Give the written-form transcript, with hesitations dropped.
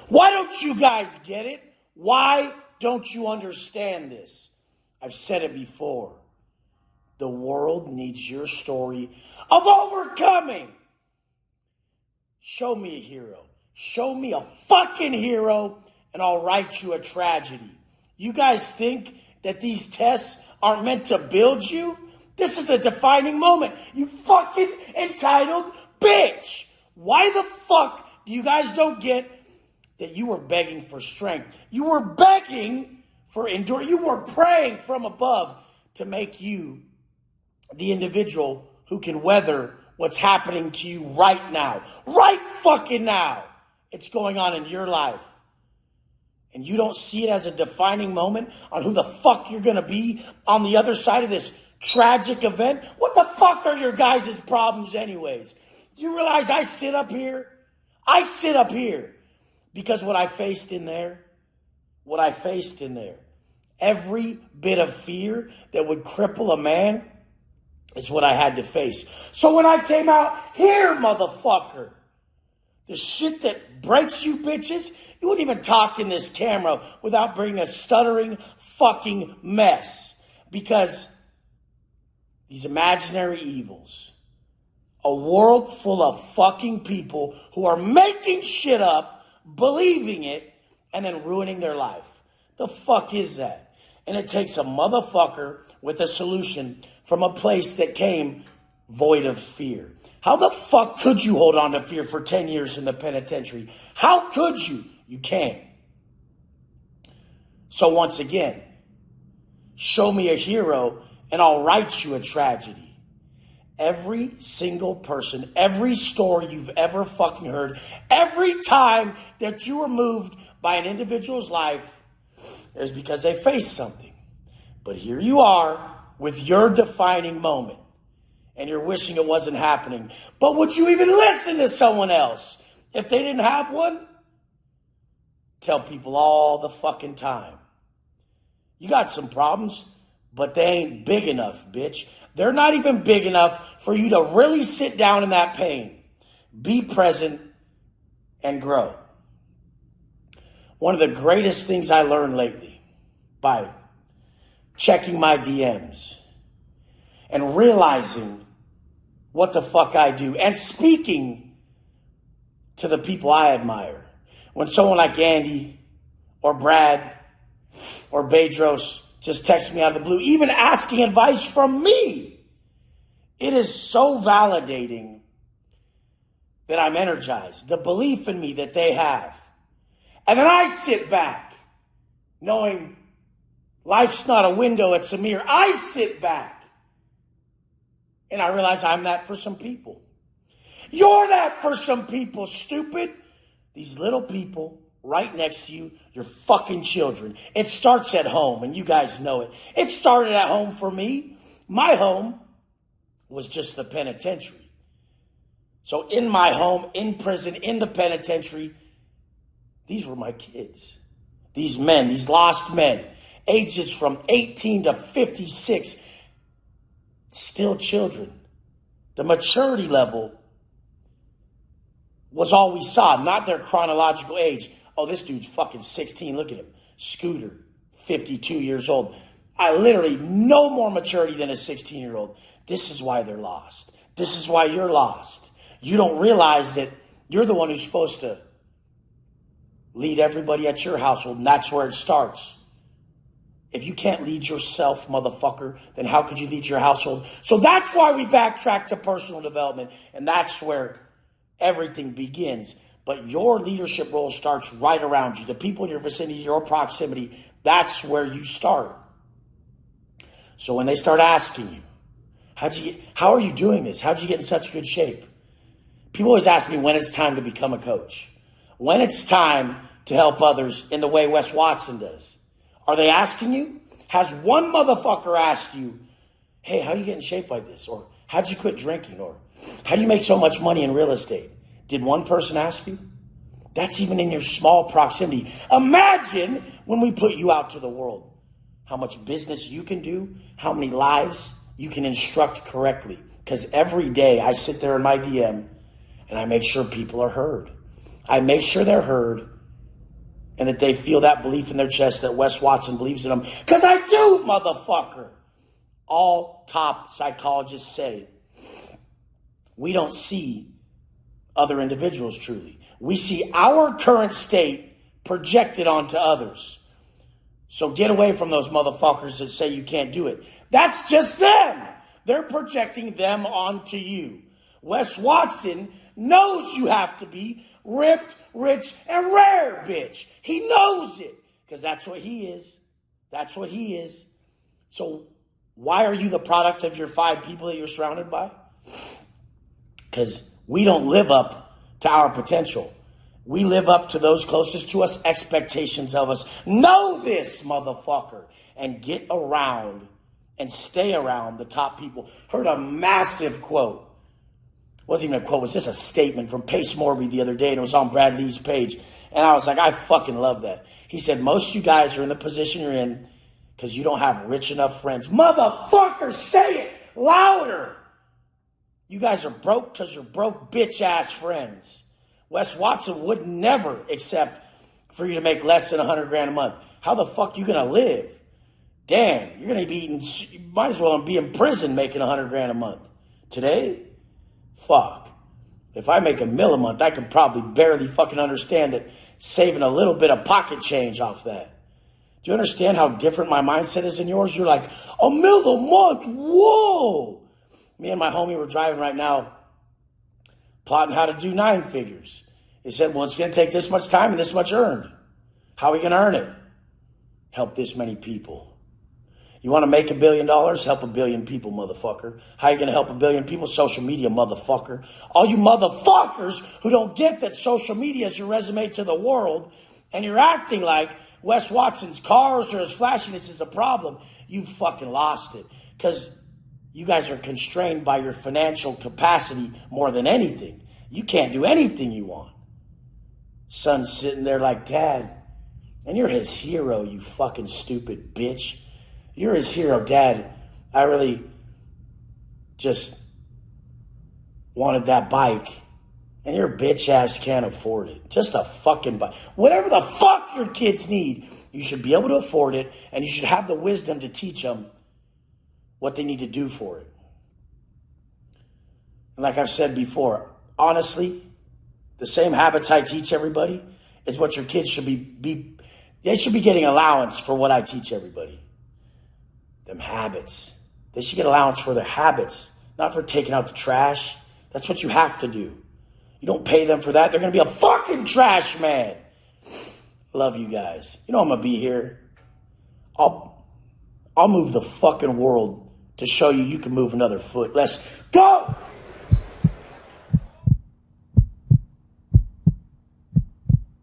Why don't you guys get it? Why don't you understand this? I've said it before. The world needs your story of overcoming. Show me a hero. Show me a fucking hero, and I'll write you a tragedy. You guys think that these tests aren't meant to build you? This is a defining moment. You fucking entitled bitch. Why the fuck do you guys don't get that you were begging for strength? You were begging for endurance. You were praying from above to make you the individual who can weather what's happening to you right now. Right fucking now. It's going on in your life. And you don't see it as a defining moment on who the fuck you're going to be on the other side of this tragic event? What the fuck are your guys' problems anyways? Do you realize I sit up here? I sit up here because what I faced in there, every bit of fear that would cripple a man is what I had to face. So when I came out here, motherfucker, the shit that breaks you bitches, you wouldn't even talk in this camera without bringing a stuttering fucking mess. Because these imaginary evils, a world full of fucking people who are making shit up, believing it, and then ruining their life. The fuck is that? And it takes a motherfucker with a solution from a place that came void of fear. How the fuck could you hold on to fear for 10 years in the penitentiary? How could you? You can't. So once again, show me a hero and I'll write you a tragedy. Every single person, every story you've ever fucking heard, every time that you were moved by an individual's life is because they faced something. But here you are with your defining moment. And you're wishing it wasn't happening. But would you even listen to someone else if they didn't have one? Tell people all the fucking time. You got some problems, but they ain't big enough, bitch. They're not even big enough for you to really sit down in that pain. Be present and grow. One of the greatest things I learned lately by checking my DMs and realizing what the fuck I do and speaking to the people I admire. When someone like Andy or Brad or Bedros just texts me out of the blue, even asking advice from me, it is so validating that I'm energized. The belief in me that they have. And then I sit back knowing life's not a window, it's a mirror. I sit back. And I realize I'm that for some people. You're that for some people, stupid. These little people right next to you, your fucking children. It starts at home, and you guys know it. It started at home for me. My home was just the penitentiary. So in my home, in prison, in the penitentiary, these were my kids. These men, these lost men, ages from 18 to 56, still children. The maturity level was all we saw, not their chronological age. Oh, this dude's fucking 16. Look at him. Scooter, 52 years old. I literally no more maturity than a 16-year-old. This is why they're lost. This is why you're lost. You don't realize that you're the one who's supposed to lead everybody at your household, and that's where it starts. If you can't lead yourself, motherfucker, then how could you lead your household? So that's why we backtrack to personal development, and that's where everything begins. But your leadership role starts right around you. The people in your vicinity, your proximity, that's where you start. So when they start asking you, how are you doing this? How'd you get in such good shape? People always ask me when it's time to become a coach. When it's time to help others in the way Wes Watson does. Are they asking you? Has one motherfucker asked you, hey, how you get in shape like this? Or how'd you quit drinking? Or how do you make so much money in real estate? Did one person ask you? That's even in your small proximity. Imagine when we put you out to the world, how much business you can do, how many lives you can instruct correctly. Because every day I sit there in my DM and I make sure people are heard. I make sure they're heard and that they feel that belief in their chest that Wes Watson believes in them. Because I do, motherfucker. All top psychologists say we don't see other individuals truly. We see our current state projected onto others. So get away from those motherfuckers that say you can't do it. That's just them. They're projecting them onto you. Wes Watson knows you have to be ripped, rich, and rare, bitch. He knows it because that's what he is. That's what he is. So why are you the product of your 5 people that you're surrounded by? Because we don't live up to our potential. We live up to those closest to us, expectations of us. Know this, motherfucker, and get around and stay around the top people. Heard a massive quote. It wasn't even a quote. It was just a statement from Pace Morby the other day, and it was on Brad Lee's page. And I was like, I fucking love that. He said, most of you guys are in the position you're in because you don't have rich enough friends. Motherfucker, say it louder. You guys are broke because you're broke bitch-ass friends. Wes Watson would never accept for you to make less than $100,000 a month. How the fuck you gonna live? Damn, you're gonna be eating. You might as well be in prison making $100,000 a month. Today, fuck. If I make $1 million a month, I can probably barely fucking understand that saving a little bit of pocket change off that. Do you understand how different my mindset is than yours? You're like, $1 million a month, whoa. Me and my homie were driving right now, plotting how to do 9 figures. He said, well, it's going to take this much time and this much earned. How are we going to earn it? Help this many people. You want to make $1 billion? Help 1 billion people, motherfucker. How are you going to help 1 billion people? Social media, motherfucker. All you motherfuckers who don't get that social media is your resume to the world and you're acting like Wes Watson's cars or his flashiness is a problem, you fucking lost it. Because you guys are constrained by your financial capacity more than anything. You can't do anything you want. Son's sitting there like, Dad, and you're his hero, you fucking stupid bitch. You're his hero, Dad. I really just wanted that bike. And your bitch ass can't afford it. Just a fucking bike. Whatever the fuck your kids need, you should be able to afford it. And you should have the wisdom to teach them what they need to do for it. And like I've said before, honestly, the same habits I teach everybody is what your kids should be they should be getting allowance for what I teach everybody. Them habits. They should get allowance for their habits, not for taking out the trash. That's what you have to do. You don't pay them for that. They're going to be a fucking trash man. Love you guys. You know I'm going to be here. I'll move the fucking world to show you can move another foot. Let's go.